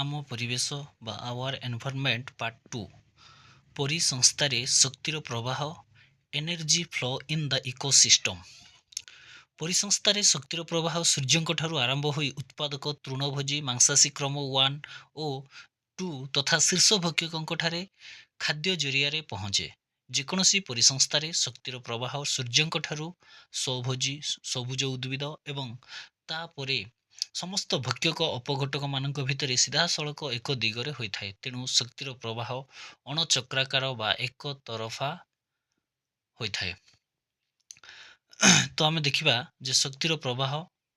ଆମ ପରିବେଶ ବା ଆୱାର ଏନଭାରମେଣ୍ଟ ପାର୍ଟ 2 ପରିସଂସ୍ଥାରେ ଶକ୍ତିର ପ୍ରବାହ energy flow in the ecosystem. ପରିସଂସ୍ଥାରେ ଶକ୍ତିର ପ୍ରବାହ ସୂର୍ଯ୍ୟଙ୍କ ଠାରୁ ଆରମ୍ଭ ହୋଇ ଉତ୍ପାଦକ ତୃଣଭୋଜୀ ମାଂସାଶୀ କ୍ରମ 1 ଓ 2 ତଥା ଶୀର୍ଷ ଭକ୍ଷକଙ୍କଠାରେ ଖାଦ୍ୟ ଜରିଆରେ ପହଞ୍ଚେ। ଯେକୌଣସି ପରିସଂସ୍ଥାରେ ଶକ୍ତିର ପ୍ରବାହ ସୂର୍ଯ୍ୟଙ୍କ ଠାରୁ ସ୍ୱଭୋଜୀ ସବୁଜ ଉଦ୍ଭିଦ ଏବଂ ତାପରେ ସମସ୍ତ ଭକ୍ଷକ ଅପଘଟକମାନଙ୍କ ଭିତରେ ସିଧାସଳଖ ଏକ ଦିଗରେ ହୋଇଥାଏ। ତେଣୁ ଶକ୍ତିର ପ୍ରବାହ ଅଣଚକ୍ରାକାର ବା ଏକ ତରଫା ହୋଇଥାଏ। ତ ଆମେ ଦେଖିବା ଯେ ଶକ୍ତିର ପ୍ରବାହ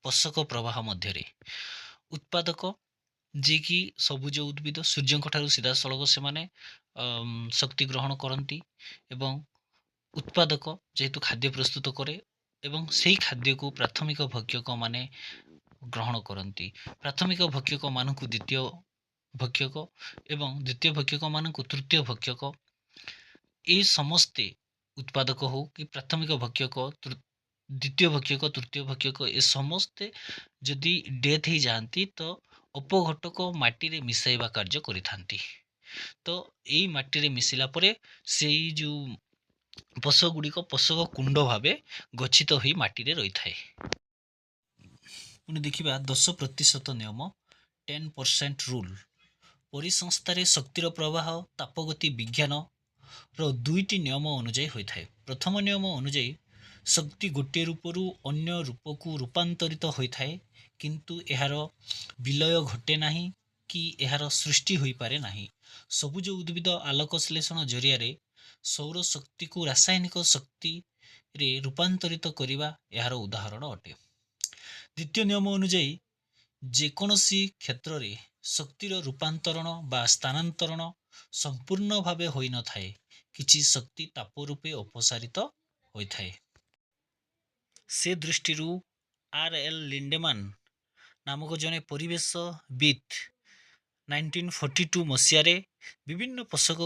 ପୋଷକ ପ୍ରବାହ ମଧ୍ୟରେ ଉତ୍ପାଦକ ଯିଏକି ସବୁଜ ଉଦ୍ଭିଦ ସୂର୍ଯ୍ୟଙ୍କ ଠାରୁ ସିଧାସଳଖ ସେମାନେ ଶକ୍ତି ଗ୍ରହଣ କରନ୍ତି ଏବଂ ଉତ୍ପାଦକ ଯେହେତୁ ଖାଦ୍ୟ ପ୍ରସ୍ତୁତ କରେ ଏବଂ ସେହି ଖାଦ୍ୟକୁ ପ୍ରାଥମିକ ଭକ୍ଷକ ମାନେ ଗ୍ରହଣ କରନ୍ତି। ପ୍ରାଥମିକ ଭକ୍ଷକ ମାନଙ୍କୁ ଦ୍ୱିତୀୟ ଭକ୍ଷକ ଏବଂ ଦ୍ୱିତୀୟ ଭକ୍ଷକ ମାନଙ୍କୁ ତୃତୀୟ ଭକ୍ଷକ, ଏ ସମସ୍ତେ ଉତ୍ପାଦକ ହଉ କି ପ୍ରାଥମିକ ଭକ୍ଷକ, ଦ୍ୱିତୀୟ ଭକ୍ଷକ, ତୃତୀୟ ଭକ୍ଷକ ଏ ସମସ୍ତେ ଯଦି ଡେଥ୍ ହେଇଯାଆନ୍ତି ତ ଅପଘଟକ ମାଟିରେ ମିଶାଇବା କାର୍ଯ୍ୟ କରିଥାନ୍ତି। ତ ଏଇ ମାଟିରେ ମିଶିଲା ପରେ ସେଇ ଯେଉଁ ପୋଷକ ଗୁଡ଼ିକ ପୋଷକ କୁଣ୍ଡ ଭାବେ ଗଚ୍ଛିତ ହୋଇ ମାଟିରେ ରହିଥାଏ। ପୁଣି ଦେଖିବା 10% ନିୟମ 10% ରୁଲ୍। ପରିସଂସ୍ଥାରେ ଶକ୍ତିର ପ୍ରବାହ ତାପଗତି ବିଜ୍ଞାନର ଦୁଇଟି ନିୟମ ଅନୁଯାୟୀ ହୋଇଥାଏ। ପ୍ରଥମ ନିୟମ ଅନୁଯାୟୀ ଶକ୍ତି ଗୋଟିଏ ରୂପରୁ ଅନ୍ୟ ରୂପକୁ ରୂପାନ୍ତରିତ ହୋଇଥାଏ, କିନ୍ତୁ ଏହାର ବିଲୟ ଘଟେ ନାହିଁ କି ଏହାର ସୃଷ୍ଟି ହୋଇପାରେ ନାହିଁ। ସବୁଜ ଉଦ୍ଭିଦ ଆଲୋକ ଶ୍ଳେଷଣ ଜରିଆରେ ସୌର ଶକ୍ତିକୁ ରାସାୟନିକ ଶକ୍ତିରେ ରୂପାନ୍ତରିତ କରିବା ଏହାର ଉଦାହରଣ ଅଟେ। ଦ୍ୱିତୀୟ ନିୟମ ଅନୁଯାୟୀ ଯେକୌଣସି କ୍ଷେତ୍ରରେ ଶକ୍ତିର ରୂପାନ୍ତରଣ ବା ସ୍ଥାନାନ୍ତରଣ ସମ୍ପୂର୍ଣ୍ଣ ଭାବେ ହୋଇନଥାଏ, କିଛି ଶକ୍ତି ତାପ ରୂପେ ଅପସାରିତ ହୋଇଥାଏ। ସେ ଦୃଷ୍ଟିରୁ ଆର୍.ଏଲ୍. ଲିଣ୍ଡେମାନ୍ ନାମକ ଜଣେ ପରିବେଶବିତ୍ 1942 ମସିହାରେ ବିଭିନ୍ନ ପୋଷକ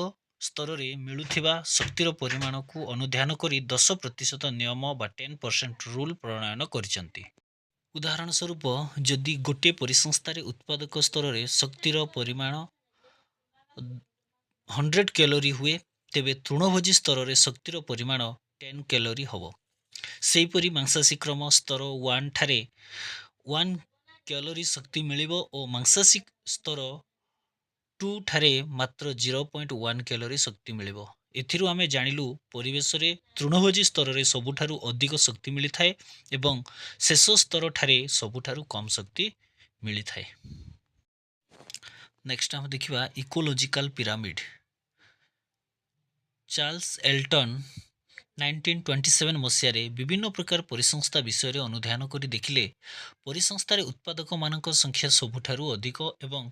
ସ୍ତରରେ ମିଳୁଥିବା ଶକ୍ତିର ପରିମାଣକୁ ଅନୁଧ୍ୟାନ କରି 10% ନିୟମ ବା 10% ରୁଲ୍ ପ୍ରଣୟନ କରିଛନ୍ତି। ଉଦାହରଣ ସ୍ୱରୂପ, ଯଦି ଗୋଟିଏ ପରିସଂସ୍ଥାରେ ଉତ୍ପାଦକ ସ୍ତରରେ ଶକ୍ତିର ପରିମାଣ 100 କ୍ୟାଲୋରି ହୁଏ, ତେବେ ତୃଣଭୋଜୀ ସ୍ତରରେ ଶକ୍ତିର ପରିମାଣ 10 କ୍ୟାଲୋରି ହେବ। ସେହିପରି ମାଂସାଶୀ କ୍ରମ ସ୍ତର 1 ଠାରେ 1 କ୍ୟାଲୋରି ଶକ୍ତି ମିଳିବ ଓ ମାଂସାଶୀ ସ୍ତର 2 ଠାରେ ମାତ୍ର 0.1 କ୍ୟାଲୋରି ଶକ୍ତି ମିଳିବ। ଏଥିରୁ ଆମେ ଜାଣିଲୁ ପରିବେଶରେ ତୃଣଭୋଜୀ ସ୍ତରରେ ସବୁଠାରୁ ଅଧିକ ଶକ୍ତି ମିଳିଥାଏ ଏବଂ ଶେଷ ସ୍ତର ଠାରେ ସବୁଠାରୁ କମ୍ ଶକ୍ତି ମିଳିଥାଏ। ନେକ୍ସଟ ଆମେ ଦେଖିବା ଇକୋଲୋଜିକାଲ ପିରାମିଡ୍। ଚାର୍ଲସ ଏଲଟନ୍ 1927 ମସିହାରେ ବିଭିନ୍ନ ପ୍ରକାର ପରିସଂସ୍ଥା ବିଷୟରେ ଅନୁଧ୍ୟାନ କରି ଦେଖିଲେ ପରିସଂସ୍ଥାରେ ଉତ୍ପାଦକମାନଙ୍କ ସଂଖ୍ୟା ସବୁଠାରୁ ଅଧିକ ଏବଂ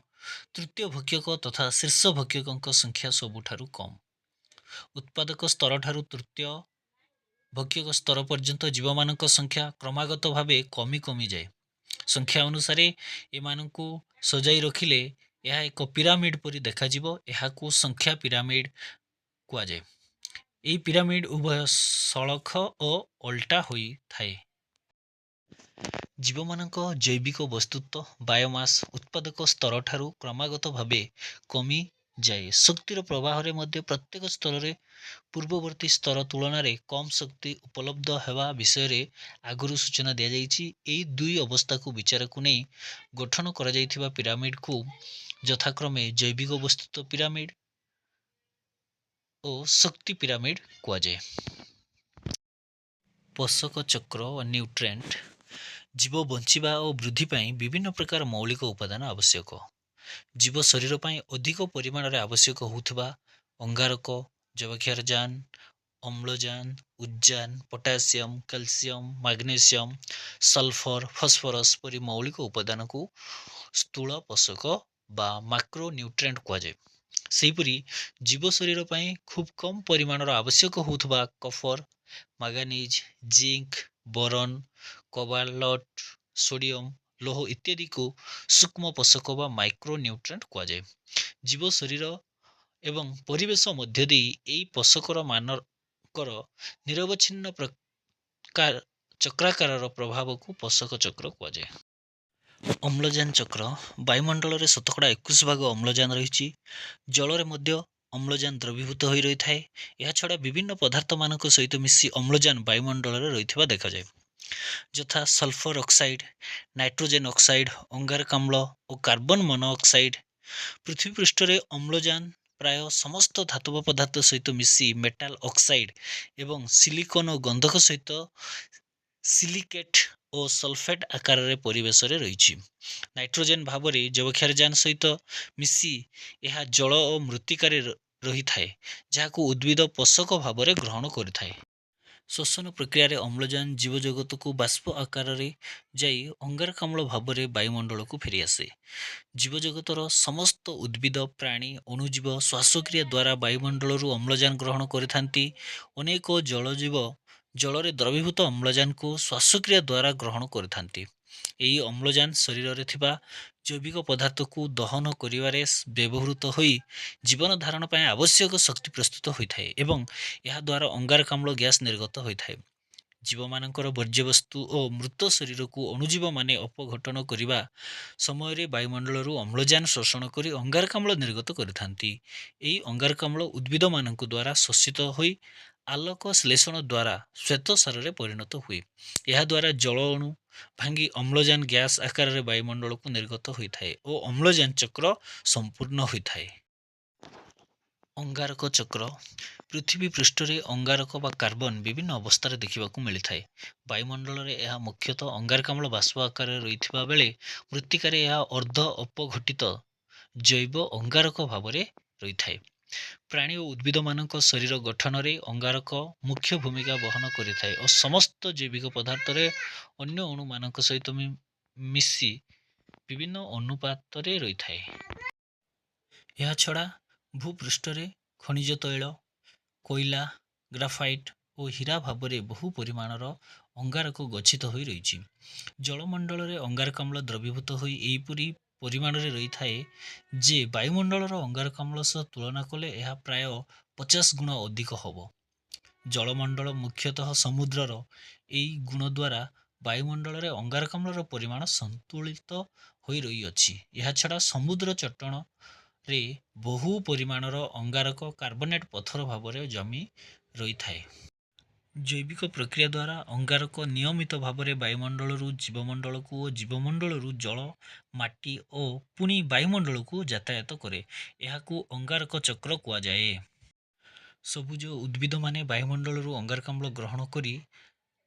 ତୃତୀୟ ଭକ୍ଷକ ତଥା ଶୀର୍ଷ ଭକ୍ଷକଙ୍କ ସଂଖ୍ୟା ସବୁଠାରୁ କମ୍। ଉତ୍ପାଦକ ସ୍ତରଠାରୁ ତୃତୀୟ ଭକ୍ଷକ ସ୍ତର ପର୍ଯ୍ୟନ୍ତ ଜୀବମାନଙ୍କ ସଂଖ୍ୟା କ୍ରମାଗତ ଭାବେ କମିଯାଏ। ସଂଖ୍ୟା ଅନୁସାରେ ଏମାନଙ୍କୁ ସଜାଇ ରଖିଲେ ଏହା ଏକ ପିରାମିଡ୍ ପରି ଦେଖାଯିବ। ଏହାକୁ ସଂଖ୍ୟା ପିରାମିଡ୍ କୁହାଯାଏ। ଏହି ପିରାମିଡ୍ ଉଭୟ ସଳଖ ଓ ଓଲଟା ହୋଇଥାଏ। ଜୀବମାନଙ୍କ ଜୈବିକ ବସ୍ତୁତ୍ୱ ବାୟୋମାସ୍ ଉତ୍ପାଦକ ସ୍ତରଠାରୁ କ୍ରମାଗତ ଭାବେ କମିଯାଏ। ଶକ୍ତିର ପ୍ରବାହରେ ମଧ୍ୟ ପ୍ରତ୍ୟେକ ସ୍ତରରେ ପୂର୍ବବର୍ତ୍ତୀ ସ୍ତର ତୁଳନାରେ କମ୍ ଶକ୍ତି ଉପଲବ୍ଧ ହେବା ବିଷୟରେ ଆଗରୁ ସୂଚନା ଦିଆଯାଇଛି। ଏହି ଦୁଇ ଅବସ୍ଥାକୁ ବିଚାରକୁ ନେଇ ଗଠନ କରାଯାଇଥିବା ପିରାମିଡ୍କୁ ଯଥାକ୍ରମେ ଜୈବିକ ବସ୍ତୁତ୍ୱ ପିରାମିଡ୍ ଓ ଶକ୍ତି ପିରାମିଡ୍ କୁହାଯାଏ। ପୋଷକ ଚକ୍ର ଓ ନ୍ୟୁଟ୍ରେଣ୍ଟ। ଜୀବ ବଞ୍ଚିବା ଓ ବୃଦ୍ଧି ପାଇଁ ବିଭିନ୍ନ ପ୍ରକାର ମୌଳିକ ଉପାଦାନ ଆବଶ୍ୟକ। ଜୀବ ଶରୀର ପାଇଁ ଅଧିକ ପରିମାଣରେ ଆବଶ୍ୟକ ହେଉଥିବା ଅଙ୍ଗାରକ, ଯବକ୍ଷାରଜାନ, ଅମ୍ଳଜାନ, ଉଦଜାନ, potassium, calcium, magnesium, sulphur, phosphorus ପରି ମୌଳିକ ଉପାଦାନକୁ ସ୍ଥୂଳ ପୋଷକ ବା ମାକ୍ରୋ ନ୍ୟୁଟ୍ରେଣ୍ଟ କୁହାଯାଏ। ସେହିପରି ଜୀବ ଶରୀର ପାଇଁ ଖୁବ୍ କମ୍ ପରିମାଣର ଆବଶ୍ୟକ ହେଉଥିବା copper, manganese, zinc, boron, cobalt, sodium, ଲୌହ ଇତ୍ୟାଦିକୁ ସୂକ୍ଷ୍ମ ପୋଷକ ବା ମାଇକ୍ରୋ ନ୍ୟୁଟ୍ରେଣ୍ଟ କୁହାଯାଏ। ଜୀବ ଶରୀର ଏବଂ ପରିବେଶ ମଧ୍ୟ ଦେଇ ଏହି ପୋଷକର ମାନଙ୍କର ନିରବଚ୍ଛିନ୍ନ ଚକ୍ରାକାରର ପ୍ରଭାବକୁ ପୋଷକ ଚକ୍ର କୁହାଯାଏ। ଅମ୍ଳଜାନ ଚକ୍ର ବାୟୁମଣ୍ଡଳରେ ଶତକଡ଼ା 21 ଭାଗ ଅମ୍ଳଜାନ ରହିଛି। ଜଳରେ ମଧ୍ୟ ଅମ୍ଳଜାନ ଦ୍ରବୀଭୂତ ହୋଇ ରହିଥାଏ। ଏହାଛଡ଼ା ବିଭିନ୍ନ ପଦାର୍ଥମାନଙ୍କ ସହିତ ମିଶି ଅମ୍ଳଜାନ ବାୟୁମଣ୍ଡଳରେ ରହିଥିବା ଦେଖାଯାଏ, ଯଥା ସଲଫର ଅକ୍ସାଇଡ୍, ନାଇଟ୍ରୋଜେନ ଅକ୍ସାଇଡ୍, ଅଙ୍ଗାରକାମ୍ଳ ଓ କାର୍ବନ ମନୋଅକ୍ସାଇଡ୍। ପୃଥିବୀ ପୃଷ୍ଠରେ ଅମ୍ଳଜାନ ପ୍ରାୟ ସମସ୍ତ ଧାତବ ପଦାର୍ଥ ସହିତ ମିଶି ମେଟାଲ ଅକ୍ସାଇଡ୍ ଏବଂ ସିଲିକନ ଓ ଗନ୍ଧକ ସହିତ ସିଲିକେଟ୍ ଓ ସଲଫେଟ୍ ଆକାରରେ ପରିବେଶରେ ରହିଛି। ନାଇଟ୍ରୋଜେନ ଭାବରେ ଯବକ୍ଷାରଜାନ ସହିତ ମିଶି ଏହା ଜଳ ଓ ମୃତ୍ତିକାରେ ରହିଥାଏ, ଯାହାକୁ ଉଦ୍ଭିଦ ପୋଷକ ଭାବରେ ଗ୍ରହଣ କରିଥାଏ। ଶ୍ୱସନ ପ୍ରକ୍ରିୟାରେ ଅମ୍ଳଜାନ ଜୀବଜଗତକୁ ବାଷ୍ପ ଆକାରରେ ଯାଇ ଅଙ୍ଗାରକାମ୍ଳ ଭାବରେ ବାୟୁମଣ୍ଡଳକୁ ଫେରିଆସେ। ଜୀବଜଗତର ସମସ୍ତ ଉଦ୍ଭିଦ, ପ୍ରାଣୀ, ଅଣୁଜୀବ ଶ୍ୱାସକ୍ରିୟା ଦ୍ୱାରା ବାୟୁମଣ୍ଡଳରୁ ଅମ୍ଳଜାନ ଗ୍ରହଣ କରିଥାନ୍ତି। ଅନେକ ଜଳଜୀବ ଜଳରେ ଦ୍ରବୀଭୂତ ଅମ୍ଳଜାନକୁ ଶ୍ୱାସକ୍ରିୟା ଦ୍ୱାରା ଗ୍ରହଣ କରିଥାନ୍ତି। ଏହି ଅମ୍ଳଜାନ ଶରୀରରେ ଥିବା ଜୈବିକ ପଦାର୍ଥକୁ ଦହନ କରିବାରେ ବ୍ୟବହୃତ ହୋଇ ଜୀବନ ଧାରଣ ପାଇଁ ଆବଶ୍ୟକ ଶକ୍ତି ପ୍ରସ୍ତୁତ ହୋଇଥାଏ ଏବଂ ଏହା ଦ୍ୱାରା ଅଙ୍ଗାରକାମ୍ଳ ଗ୍ୟାସ୍ ନିର୍ଗତ ହୋଇଥାଏ। ଜୀବମାନଙ୍କର ବର୍ଜ୍ୟବସ୍ତୁ ଓ ମୃତ ଶରୀରକୁ ଅଣୁଜୀବମାନେ ଅପଘଟନ କରିବା ସମୟରେ ବାୟୁମଣ୍ଡଳରୁ ଅମ୍ଳଜାନ ଶୋଷଣ କରି ଅଙ୍ଗାରକାମ୍ଳ ନିର୍ଗତ କରିଥାନ୍ତି। ଏହି ଅଙ୍ଗାରକାମ୍ଳ ଉଦ୍ଭିଦମାନଙ୍କ ଦ୍ୱାରା ଶୋଷିତ ହୋଇ ଆଲୋକ ଶ୍ଳେଷଣ ଦ୍ୱାରା ଶ୍ୱେତସାରରେ ପରିଣତ ହୁଏ। ଏହାଦ୍ୱାରା ଜଳ ଅଣୁ ଭାଙ୍ଗି ଅମ୍ଳଜାନ ଗ୍ୟାସ୍ ଆକାରରେ ବାୟୁମଣ୍ଡଳକୁ ନିର୍ଗତ ହୋଇଥାଏ ଓ ଅମ୍ଳଜାନ ଚକ୍ର ସମ୍ପୂର୍ଣ୍ଣ ହୋଇଥାଏ। ଅଙ୍ଗାରକ ଚକ୍ର ପୃଥିବୀ ପୃଷ୍ଠରେ ଅଙ୍ଗାରକ ବା କାର୍ବନ ବିଭିନ୍ନ ଅବସ୍ଥାରେ ଦେଖିବାକୁ ମିଳିଥାଏ। ବାୟୁମଣ୍ଡଳରେ ଏହା ମୁଖ୍ୟତଃ ଅଙ୍ଗାରକାମ୍ଳ ବାଷ୍ପ ଆକାରରେ ରହିଥିବା ବେଳେ ମୃତ୍ତିକାରେ ଏହା ଅର୍ଦ୍ଧ ଅପଘଟିତ ଜୈବ ଅଙ୍ଗାରକ ଭାବରେ ରହିଥାଏ। ପ୍ରାଣୀ ଓ ଉଦ୍ଭିଦମାନଙ୍କ ଶରୀର ଗଠନରେ ଅଙ୍ଗାରକ ମୁଖ୍ୟ ଭୂମିକା ବହନ କରିଥାଏ ଓ ସମସ୍ତ ଜୈବିକ ପଦାର୍ଥରେ ଅନ୍ୟ ଅଣୁମାନଙ୍କ ସହିତ ମିଶି ବିଭିନ୍ନ ଅନୁପାତରେ ରହିଥାଏ। ଏହାଛଡ଼ା ଭୂପୃଷ୍ଠରେ ଖଣିଜ ତୈଳ, କୋଇଲା, ଗ୍ରାଫାଇଟ୍ ଓ ହୀରା ଭାବରେ ବହୁ ପରିମାଣର ଅଙ୍ଗାରକ ଗଚ୍ଛିତ ହୋଇ ରହିଛି। ଜଳମଣ୍ଡଳରେ ଅଙ୍ଗାରକାମ୍ଳ ଦ୍ରବୀଭୂତ ହୋଇ ଏହିପରି ପରିମାଣରେ ରହିଥାଏ ଯେ ବାୟୁମଣ୍ଡଳର ଅଙ୍ଗାରକାମ୍ଳ ସହ ତୁଳନା କଲେ ଏହା ପ୍ରାୟ 50 ଗୁଣ ଅଧିକ ହେବ। ଜଳମଣ୍ଡଳ ମୁଖ୍ୟତଃ ସମୁଦ୍ରର ଏହି ଗୁଣ ଦ୍ୱାରା ବାୟୁମଣ୍ଡଳରେ ଅଙ୍ଗାରକାମ୍ଳର ପରିମାଣ ସନ୍ତୁଳିତ ହୋଇ ରହିଅଛି। ଏହାଛଡ଼ା ସମୁଦ୍ର ଚଟାଣରେ ବହୁ ପରିମାଣର ଅଙ୍ଗାରକ କାର୍ବୋନେଟ୍ ପଥର ଭାବରେ ଜମି ରହିଥାଏ। ଜୈବିକ ପ୍ରକ୍ରିୟା ଦ୍ୱାରା ଅଙ୍ଗାରକ ନିୟମିତ ଭାବରେ ବାୟୁମଣ୍ଡଳରୁ ଜୀବମଣ୍ଡଳକୁ ଓ ଜୀବମଣ୍ଡଳରୁ ଜଳ, ମାଟି ଓ ପୁଣି ବାୟୁମଣ୍ଡଳକୁ ଯାତାୟାତ କରେ। ଏହାକୁ ଅଙ୍ଗାରକ ଚକ୍ର କୁହାଯାଏ। ସବୁଜ ଉଦ୍ଭିଦମାନେ ବାୟୁମଣ୍ଡଳରୁ ଅଙ୍ଗାରକାମ୍ଳ ଗ୍ରହଣ କରି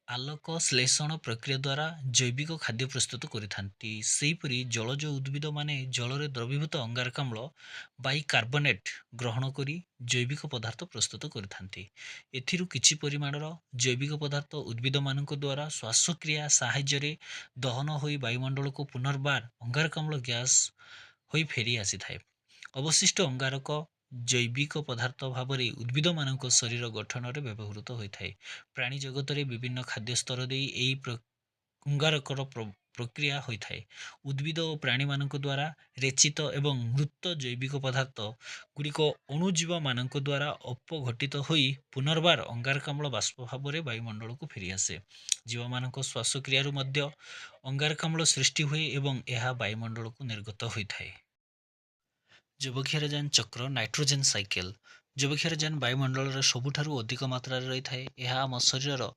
ଆଲୋକ ଶ୍ଳେଷଣ ପ୍ରକ୍ରିୟା ଦ୍ୱାରା ଜୈବିକ ଖାଦ୍ୟ ପ୍ରସ୍ତୁତ କରିଥାନ୍ତି। ସେହିପରି ଜଳଜ ଉଦ୍ଭିଦମାନେ ଜଳରେ ଦ୍ରବୀଭୂତ ଅଙ୍ଗାରକାମ୍ଳ ବାଇକାର୍ବୋନେଟ୍ ଗ୍ରହଣ କରି ଜୈବିକ ପଦାର୍ଥ ପ୍ରସ୍ତୁତ କରିଥାନ୍ତି। ଏଥିରୁ କିଛି ପରିମାଣର ଜୈବିକ ପଦାର୍ଥ ଉଦ୍ଭିଦମାନଙ୍କ ଦ୍ୱାରା ଶ୍ୱାସକ୍ରିୟା ସାହାଯ୍ୟରେ ଦହନ ହୋଇ ବାୟୁମଣ୍ଡଳକୁ ପୁନର୍ବାର ଅଙ୍ଗାରକାମ୍ଳ ଗ୍ୟାସ୍ ହୋଇ ଫେରି ଆସିଥାଏ। ଅବଶିଷ୍ଟ ଅଙ୍ଗାରକ ଜୈବିକ ପଦାର୍ଥ ଭାବରେ ଉଦ୍ଭିଦମାନଙ୍କ ଶରୀର ଗଠନରେ ବ୍ୟବହୃତ ହୋଇଥାଏ। ପ୍ରାଣୀ ଜଗତରେ ବିଭିନ୍ନ ଖାଦ୍ୟ ସ୍ତର ଦେଇ ଏହି ଅଙ୍ଗାରକର ପ୍ରକ୍ରିୟା ହୋଇଥାଏ। ଉଦ୍ଭିଦ ଓ ପ୍ରାଣୀମାନଙ୍କ ଦ୍ୱାରା ରେଚିତ ଏବଂ ମୃତ ଜୈବିକ ପଦାର୍ଥ ଗୁଡ଼ିକ ଅଣୁଜୀବମାନଙ୍କ ଦ୍ୱାରା ଅପଘଟିତ ହୋଇ ପୁନର୍ବାର ଅଙ୍ଗାରକାମ୍ଳ ବାଷ୍ପ ଭାବରେ ବାୟୁମଣ୍ଡଳକୁ ଫେରିଆସେ। ଜୀବମାନଙ୍କ ଶ୍ୱାସକ୍ରିୟାରୁ ମଧ୍ୟ ଅଙ୍ଗାରକାମ୍ଳ ସୃଷ୍ଟି ହୁଏ ଏବଂ ଏହା ବାୟୁମଣ୍ଡଳକୁ ନିର୍ଗତ ହୋଇଥାଏ। ଯବକ୍ଷାରଜାନ ଚକ୍ର ନାଇଟ୍ରୋଜେନ ସାଇକେଲ ଯବକ୍ଷାରଜାନ ବାୟୁମଣ୍ଡଳରେ ସବୁଠାରୁ ଅଧିକ ମାତ୍ରାରେ ରହିଥାଏ। ଏହା ଆମ ଶରୀରର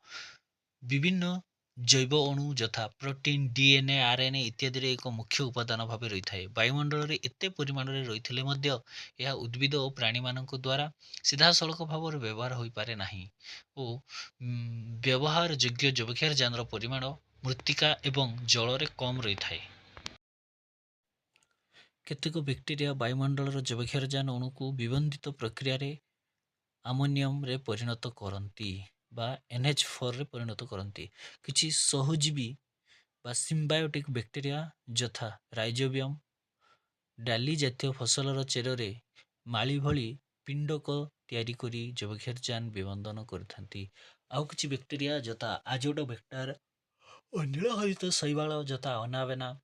ବିଭିନ୍ନ ଜୈବ ଅଣୁ ଯଥା ପ୍ରୋଟିନ୍, ଡିଏନ୍ଏ, ଆର୍ଏନ୍ଏ ଇତ୍ୟାଦିରେ ଏକ ମୁଖ୍ୟ ଉପାଦାନ ଭାବେ ରହିଥାଏ। ବାୟୁମଣ୍ଡଳରେ ଏତେ ପରିମାଣରେ ରହିଥିଲେ ମଧ୍ୟ ଏହା ଉଦ୍ଭିଦ ଓ ପ୍ରାଣୀମାନଙ୍କ ଦ୍ୱାରା ସିଧାସଳଖ ଭାବରେ ବ୍ୟବହାର ହୋଇପାରେ ନାହିଁ ଓ ବ୍ୟବହାର ଯୋଗ୍ୟ ଯବକ୍ଷାରଜାନର ପରିମାଣ ମୃତ୍ତିକା ଏବଂ ଜଳରେ କମ୍ ରହିଥାଏ। କେତେକ ବ୍ୟାକ୍ଟେରିଆ ବାୟୁମଣ୍ଡଳର ଯବକ୍ଷାରଜାନ ଅଣୁକୁ ବିବନ୍ଧିତ ପ୍ରକ୍ରିୟାରେ ଆମୋନିୟମରେ ପରିଣତ କରନ୍ତି ବା NH4ରେ ପରିଣତ କରନ୍ତି। କିଛି ସହଜୀବୀ ବା ସିମ୍ବାୟୋଟିକ୍ ବ୍ୟାକ୍ଟେରିଆ ଯଥା ରାଇଜୋବିୟମ୍ ଡାଲି ଜାତୀୟ ଫସଲର ଚେରରେ ମାଳି ଭଳି ପିଣ୍ଡକ ତିଆରି କରି ଯବକ୍ଷାରଜାନ ବିବନ୍ଧନ କରିଥାନ୍ତି। ଆଉ କିଛି ବ୍ୟାକ୍ଟେରିଆ ଯଥା ଆଜୋଟୋବେକ୍ଟର ଓ ନୀଳହରିତ ଶୈବାଳ ଯଥା ଅନାବେନା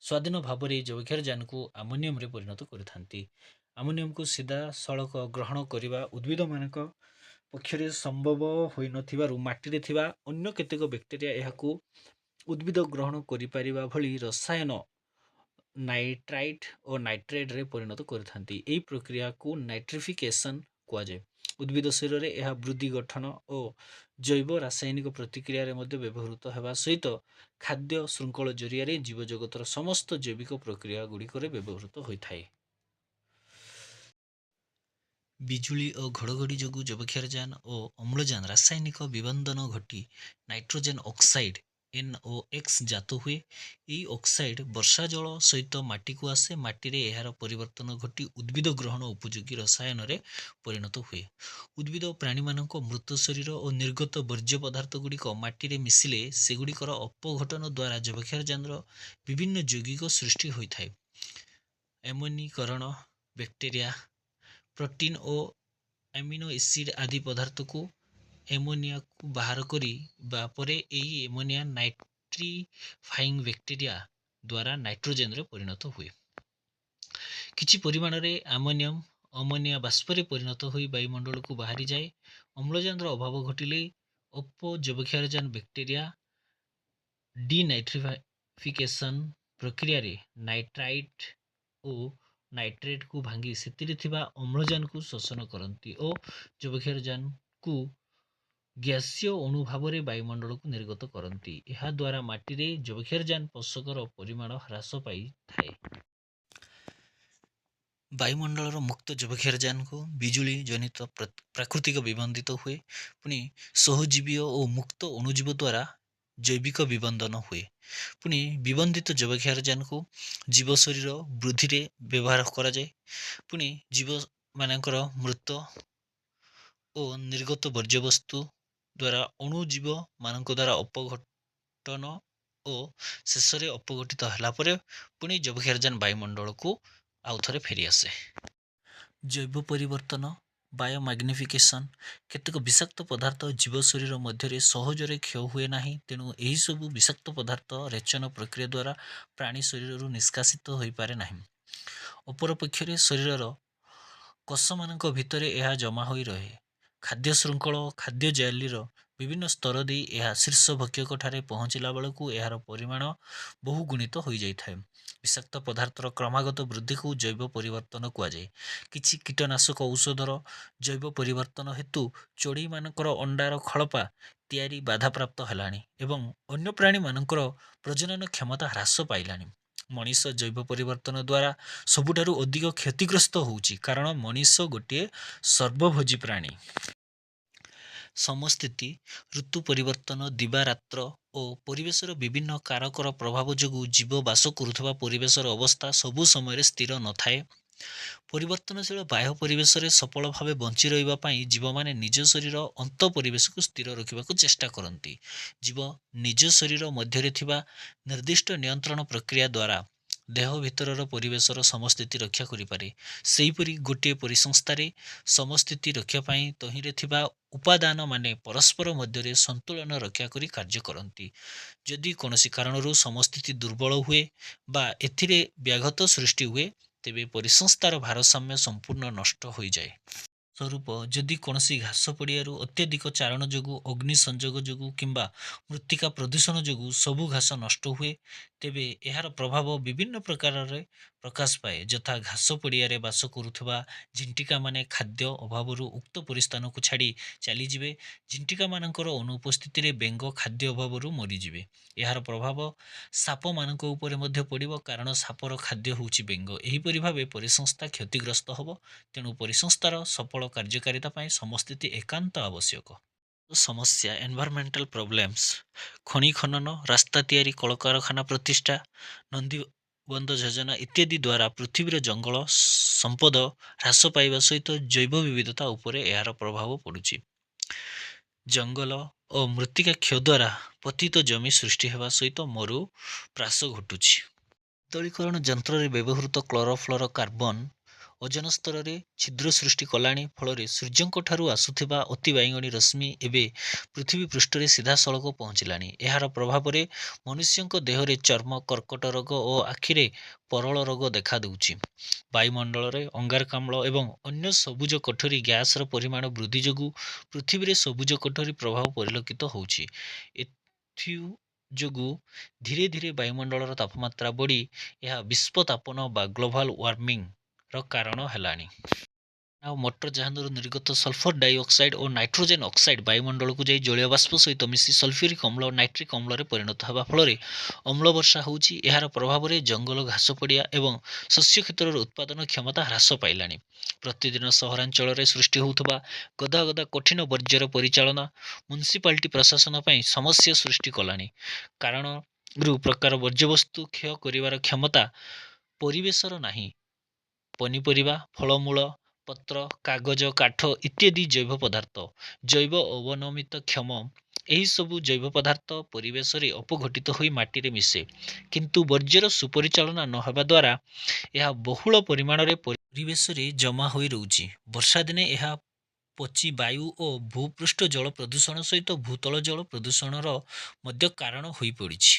ସ୍ୱାଧୀନ ଭାବରେ ଯବକ୍ଷାରଜାନକୁ ଆମୋନିୟମରେ ପରିଣତ କରିଥାନ୍ତି। ଆମୋନିୟମକୁ ସିଧାସଳଖ ଗ୍ରହଣ କରିବା ଉଦ୍ଭିଦମାନଙ୍କ ପକ୍ଷରେ ସମ୍ଭବ ହୋଇନଥିବାରୁ ମାଟିରେ ଥିବା ଅନ୍ୟ କେତେକ ବ୍ୟାକ୍ଟେରିଆ ଏହାକୁ ଉଦ୍ଭିଦ ଗ୍ରହଣ କରିପାରିବା ଭଳି ରସାୟନ ନାଇଟ୍ରାଇଟ୍ ଓ ନାଇଟ୍ରେଟ୍ରେ ପରିଣତ କରିଥାନ୍ତି। ଏହି ପ୍ରକ୍ରିୟାକୁ ନାଇଟ୍ରିଫିକେସନ୍ କୁହାଯାଏ। ଉଦ୍ଭିଦ ଶରୀରରେ ଏହା ବୃଦ୍ଧି ଗଠନ ଓ ଜୈବ ରାସାୟନିକ ପ୍ରତିକ୍ରିୟାରେ ମଧ୍ୟ ବ୍ୟବହୃତ ହେବା ସହିତ ଖାଦ୍ୟ ଶୃଙ୍ଖଳ ଜରିଆରେ ଜୀବଜଗତର ସମସ୍ତ ଜୈବିକ ପ୍ରକ୍ରିୟା ଗୁଡ଼ିକରେ ବ୍ୟବହୃତ ହୋଇଥାଏ। ବିଜୁଳି ଓ ଘଡ଼ଘଡ଼ି ଯୋଗୁଁ ଯବକ୍ଷାରଜାନ ଓ ଅମ୍ଳଜାନ ରାସାୟନିକ ବିବନ୍ଦନ ଘଟି ନାଇଟ୍ରୋଜେନ୍ ଅକ୍ସାଇଡ୍ NOx ଜାତ ହୁଏ। ଏହି ଅକ୍ସାଇଡ୍ ବର୍ଷା ଜଳ ସହିତ ମାଟିକୁ ଆସେ। ମାଟିରେ ଏହାର ପରିବର୍ତ୍ତନ ଘଟି ଉଦ୍ଭିଦ ଗ୍ରହଣ ଉପଯୋଗୀ ରସାୟନରେ ପରିଣତ ହୁଏ। ଉଦ୍ଭିଦ ଓ ପ୍ରାଣୀମାନଙ୍କ ମୃତ ଶରୀର ଓ ନିର୍ଗତ ବର୍ଜ୍ୟ ପଦାର୍ଥ ଗୁଡ଼ିକ ମାଟିରେ ମିଶିଲେ ସେଗୁଡ଼ିକର ଅପଘଟନ ଦ୍ୱାରା ଯବକ୍ଷାରଜାନର ବିଭିନ୍ନ ଯୌଗିକ ସୃଷ୍ଟି ହୋଇଥାଏ। ଏମୋନିକରଣ ବ୍ୟାକ୍ଟେରିଆ ପ୍ରୋଟିନ୍ ଓ ଆମିନୋ ଏସିଡ୍ ଆଦି ପଦାର୍ଥକୁ ଏମୋନିଆକୁ ବାହାର କରିବା ପରେ ଏହି ଏମୋନିଆ ନାଇଟ୍ରିଫାଇଂ ବ୍ୟାକ୍ଟେରିଆ ଦ୍ୱାରା ନାଇଟ୍ରୋଜେନରେ ପରିଣତ ହୁଏ। କିଛି ପରିମାଣରେ ଅମୋନିଆ ବାଷ୍ପରେ ପରିଣତ ହୋଇ ବାୟୁମଣ୍ଡଳକୁ ବାହାରିଯାଏ। ଅମ୍ଳଜାନର ଅଭାବ ଘଟିଲେ ଅପଯବକ୍ଷାରଜାନ ବ୍ୟାକ୍ଟେରିଆ ଡିନାଇଟ୍ରିଫିକେସନ୍ ପ୍ରକ୍ରିୟାରେ ନାଇଟ୍ରାଇଟ୍ ଓ ନାଇଟ୍ରେଟ୍କୁ ଭାଙ୍ଗି ସେଥିରେ ଥିବା ଅମ୍ଳଜାନକୁ ଶୋଷଣ କରନ୍ତି ଓ ଯବକ୍ଷାରଜାନକୁ ଗ୍ୟାସୀୟ ଅଣୁ ଭାବରେ ବାୟୁମଣ୍ଡଳକୁ ନିର୍ଗତ କରନ୍ତି। ଏହା ଦ୍ୱାରା ମାଟିରେ ଯବକ୍ଷାରଜାନ ପୋଷକର ପରିମାଣ ହ୍ରାସ ପାଇଥାଏ। ବାୟୁମଣ୍ଡଳର ମୁକ୍ତ ଯବକ୍ଷାରଜାନକୁ ବିଜୁଳି ଜନିତ ପ୍ରାକୃତିକ ବିବନ୍ଧିତ ହୁଏ। ପୁଣି ସହଜୀବୀୟ ଓ ମୁକ୍ତ ଅଣୁଜୀବ ଦ୍ୱାରା ଜୈବିକ ବିବନ୍ଦନ ହୁଏ। ପୁଣି ବିବନ୍ଧିତ ଯବକ୍ଷାରଜାନକୁ ଜୀବ ଶରୀର ବୃଦ୍ଧିରେ ବ୍ୟବହାର କରାଯାଏ। ପୁଣି ଜୀବମାନଙ୍କର ମୃତ ଓ ନିର୍ଗତ ବର୍ଜ୍ୟବସ୍ତୁ ଦ୍ୱାରା ଅଣୁଜୀବମାନଙ୍କ ଦ୍ୱାରା ଅପଘଟନ ଓ ଶେଷରେ ଅପଘଟିତ ହେଲା ପରେ ପୁଣି ଯବକ୍ଷାରଜାନ ବାୟୁମଣ୍ଡଳକୁ ଆଉଥରେ ଫେରିଆସେ। ଜୈବ ପରିବର୍ତ୍ତନ ବାୟୋମାଗ୍ନିଫିକେସନ୍ କେତେକ ବିଷାକ୍ତ ପଦାର୍ଥ ଜୀବ ଶରୀର ମଧ୍ୟରେ ସହଜରେ କ୍ଷୟ ହୁଏ ନାହିଁ। ତେଣୁ ଏହିସବୁ ବିଷାକ୍ତ ପଦାର୍ଥ ରେଚନ ପ୍ରକ୍ରିୟା ଦ୍ୱାରା ପ୍ରାଣୀ ଶରୀରରୁ ନିଷ୍କାସିତ ହୋଇପାରେ ନାହିଁ। ଅପରପକ୍ଷରେ ଶରୀରର କୋଷମାନଙ୍କ ଭିତରେ ଏହା ଜମା ହୋଇ ରହେ। ଖାଦ୍ୟ ଶୃଙ୍ଖଳ ଓ ଖାଦ୍ୟ ଜାଲିର ବିଭିନ୍ନ ସ୍ତର ଦେଇ ଏହା ଶୀର୍ଷ ଭକ୍ଷକଠାରେ ପହଞ୍ଚିଲା ବେଳକୁ ଏହାର ପରିମାଣ ବହୁ ଗୁଣିତ ହୋଇଯାଇଥାଏ। ବିଷାକ୍ତ ପଦାର୍ଥର କ୍ରମାଗତ ବୃଦ୍ଧିକୁ ଜୈବ ପରିବର୍ତ୍ତନ କୁହାଯାଏ। କିଛି କୀଟନାଶକ ଔଷଧର ଜୈବ ପରିବର୍ତ୍ତନ ହେତୁ ଚଢ଼େଇମାନଙ୍କର ଅଣ୍ଡାର ଖଳପା ତିଆରି ବାଧାପ୍ରାପ୍ତ ହେଲାଣି ଏବଂ ଅନ୍ୟ ପ୍ରାଣୀମାନଙ୍କର ପ୍ରଜନନ କ୍ଷମତା ହ୍ରାସ ପାଇଲାଣି। ମଣିଷ ଜୈବ ପରିବର୍ତ୍ତନ ଦ୍ୱାରା ସବୁଠାରୁ ଅଧିକ କ୍ଷତିଗ୍ରସ୍ତ ହେଉଛି, କାରଣ ମଣିଷ ଗୋଟିଏ ସର୍ବଭୋଜୀ ପ୍ରାଣୀ। ସମସ୍ଥିତି ଋତୁ ପରିବର୍ତ୍ତନ ଦିବାରାତ୍ର ଓ ପରିବେଶର ବିଭିନ୍ନ କାରକର ପ୍ରଭାବ ଯୋଗୁଁ ଜୀବ ବାସ କରୁଥିବା ପରିବେଶର ଅବସ୍ଥା ସବୁ ସମୟରେ ସ୍ଥିର ନଥାଏ। ପରିବର୍ତ୍ତନଶୀଳ ବାହ୍ୟ ପରିବେଶରେ ସଫଳ ଭାବେ ବଞ୍ଚି ରହିବା ପାଇଁ ଜୀବମାନେ ନିଜ ଶରୀର ଅନ୍ତ ପରିବେଶକୁ ସ୍ଥିର ରଖିବାକୁ ଚେଷ୍ଟା କରନ୍ତି। ଜୀବ ନିଜ ଶରୀର ମଧ୍ୟରେ ଥିବା ନିର୍ଦ୍ଦିଷ୍ଟ ନିୟନ୍ତ୍ରଣ ପ୍ରକ୍ରିୟା ଦ୍ୱାରା ଦେହ ଭିତରର ପରିବେଶର ସମସ୍ଥିତି ରକ୍ଷା କରିପାରେ। ସେହିପରି ଗୋଟିଏ ପରିସଂସ୍ଥାରେ ସମସ୍ଥିତି ରକ୍ଷା ପାଇଁ ତହିଁରେ ଥିବା ଉପାଦାନମାନେ ପରସ୍ପର ମଧ୍ୟରେ ସନ୍ତୁଳନ ରକ୍ଷା କରି କାର୍ଯ୍ୟ କରନ୍ତି। ଯଦି କୌଣସି କାରଣରୁ ସମସ୍ଥିତି ଦୁର୍ବଳ ହୁଏ ବା ଏଥିରେ ବ୍ୟାଘାତ ସୃଷ୍ଟି ହୁଏ, ତେବେ ପରିସଂସ୍ଥାର ଭାରସାମ୍ୟ ସମ୍ପୂର୍ଣ୍ଣ ନଷ୍ଟ ହୋଇଯାଏ। ସ୍ୱରୂପ ଯଦି କୌଣସି ଘାସ ପଡ଼ିଆରୁ ଅତ୍ୟଧିକ ଚାରଣ ଯୋଗୁଁ, ଅଗ୍ନି ସଂଯୋଗ ଯୋଗୁଁ କିମ୍ବା ମୃତ୍ତିକା ପ୍ରଦୂଷଣ ଯୋଗୁଁ ସବୁ ଘାସ ନଷ୍ଟ ହୁଏ, ତେବେ ଏହାର ପ୍ରଭାବ ବିଭିନ୍ନ ପ୍ରକାରରେ ପ୍ରକାଶ ପାଏ। ଯଥା ଘାସ ପଡ଼ିଆରେ ବାସ କରୁଥିବା ଝିଣ୍ଟିକାମାନେ ଖାଦ୍ୟ ଅଭାବରୁ ଉକ୍ତ ପରିସ୍ଥାନକୁ ଛାଡ଼ି ଚାଲିଯିବେ। ଝିଣ୍ଟିକାମାନଙ୍କର ଅନୁପସ୍ଥିତିରେ ବେଙ୍ଗ ଖାଦ୍ୟ ଅଭାବରୁ ମରିଯିବେ। ଏହାର ପ୍ରଭାବ ସାପମାନଙ୍କ ଉପରେ ମଧ୍ୟ ପଡ଼ିବ, କାରଣ ସାପର ଖାଦ୍ୟ ହେଉଛି ବେଙ୍ଗ। ଏହିପରି ଭାବେ ପରିସଂସ୍ଥା କ୍ଷତିଗ୍ରସ୍ତ ହେବ। ତେଣୁ ପରିସଂସ୍ଥାର ସଫଳ କାର୍ଯ୍ୟକାରିତା ପାଇଁ ସମସ୍ଥିତି ଏକାନ୍ତ ଆବଶ୍ୟକ। ସମସ୍ୟା ଏନଭାରମେଣ୍ଟାଲ ପ୍ରୋବ୍ଲେମ୍ସ ଖଣି ଖନନ, ରାସ୍ତା ତିଆରି, କଳକାରଖାନା ପ୍ରତିଷ୍ଠା, ନଦୀବନ୍ଧ ଯୋଜନା ଇତ୍ୟାଦି ଦ୍ୱାରା ପୃଥିବୀର ଜଙ୍ଗଲ ସମ୍ପଦ ହ୍ରାସ ପାଇବା ସହିତ ଜୈବ ବିବିଧତା ଉପରେ ଏହାର ପ୍ରଭାବ ପଡ଼ୁଛି। ଜଙ୍ଗଲ ଓ ମୃତ୍ତିକା କ୍ଷୟ ଦ୍ୱାରା ପତିତ ଜମି ସୃଷ୍ଟି ହେବା ସହିତ ମରୁପ୍ରାସ ଘଟୁଛି। ଶୀତଳୀକରଣ ଯନ୍ତ୍ରରେ ବ୍ୟବହୃତ କ୍ଲୋରୋଫ୍ଲୋର କାର୍ବନ ଓଜୋନ ସ୍ତରରେ ଛିଦ୍ର ସୃଷ୍ଟି କଲାଣି। ଫଳରେ ସୂର୍ଯ୍ୟଙ୍କ ଠାରୁ ଆସୁଥିବା ଅତିବାଇଗଣୀ ରଶ୍ମି ଏବେ ପୃଥିବୀ ପୃଷ୍ଠରେ ସିଧାସଳଖ ପହଞ୍ଚିଲାଣି। ଏହାର ପ୍ରଭାବରେ ମନୁଷ୍ୟଙ୍କ ଦେହରେ ଚର୍ମ, କର୍କଟ ରୋଗ ଓ ଆଖିରେ ପରଳ ରୋଗ ଦେଖାଦେଉଛି। ବାୟୁମଣ୍ଡଳରେ ଅଙ୍ଗାରକାମ୍ଳ ଏବଂ ଅନ୍ୟ ସବୁଜ କୋଠରୀ ଗ୍ୟାସର ପରିମାଣ ବୃଦ୍ଧି ଯୋଗୁଁ ପୃଥିବୀରେ ସବୁଜ କୋଠରୀ ପ୍ରଭାବ ପରିଲକ୍ଷିତ ହେଉଛି। ଯୋଗୁଁ ଧୀରେ ଧୀରେ ବାୟୁମଣ୍ଡଳର ତାପମାତ୍ରା ବଢ଼ି ଏହା ବିଶ୍ୱତାପନ ବା ଗ୍ଲୋବାଲ ୱାର୍ମିଂର କାରଣ ହେଲାଣି। ଆଉ ମୋଟର ଯାନରୁ ନିର୍ଗତ ସଲଫର ଡାଇଅକ୍ସାଇଡ୍ ଓ ନାଇଟ୍ରୋଜେନ୍ ଅକ୍ସାଇଡ୍ ବାୟୁମଣ୍ଡଳକୁ ଯାଇ ଜଳୀୟ ବାଷ୍ପ ସହିତ ମିଶି ସଲଫ୍ୟୁରିକ୍ ଅମ୍ଳ ଓ ନାଇଟ୍ରିକ୍ ଅମ୍ଳରେ ପରିଣତ ହେବା ଫଳରେ ଅମ୍ଳ ବର୍ଷା ହେଉଛି। ଏହାର ପ୍ରଭାବରେ ଜଙ୍ଗଲ, ଘାସ ପଡ଼ିଆ ଏବଂ ଶସ୍ୟ କ୍ଷେତ୍ରର ଉତ୍ପାଦନ କ୍ଷମତା ହ୍ରାସ ପାଇଲାଣି। ପ୍ରତିଦିନ ସହରାଞ୍ଚଳରେ ସୃଷ୍ଟି ହେଉଥିବା ଗଦା ଗଦା କଠିନ ବର୍ଜ୍ୟର ପରିଚାଳନା ମ୍ୟୁନିସିପାଲିଟି ପ୍ରଶାସନ ପାଇଁ ସମସ୍ୟା ସୃଷ୍ଟି କଲାଣି। କାରଣରୁ ପ୍ରକାର ବର୍ଜ୍ୟବସ୍ତୁ କ୍ଷୟ କରିବାର କ୍ଷମତା ପରିବେଶର ନାହିଁ। ପନିପରିବା, ଫଳମୂଳ, ପତ୍ର, କାଗଜ, କାଠ ଇତ୍ୟାଦି ଜୈବ ପଦାର୍ଥ, ଜୈବ ଅବନମିତକ୍ଷମ ଏହିସବୁ ଜୈବ ପଦାର୍ଥ ପରିବେଶରେ ଅପଘଟିତ ହୋଇ ମାଟିରେ ମିଶେ। କିନ୍ତୁ ବର୍ଜ୍ୟର ସୁପରିଚାଳନା ନ ହେବା ଦ୍ୱାରା ଏହା ବହୁଳ ପରିମାଣରେ ପରିବେଶରେ ଜମା ହୋଇ ରହୁଛି। ବର୍ଷା ଦିନେ ଏହା ପଚି ବାୟୁ ଓ ଭୂପୃଷ୍ଠ ଜଳ ପ୍ରଦୂଷଣ ସହିତ ଭୂତଳ ଜଳ ପ୍ରଦୂଷଣର ମଧ୍ୟ କାରଣ ହୋଇପଡ଼ିଛି।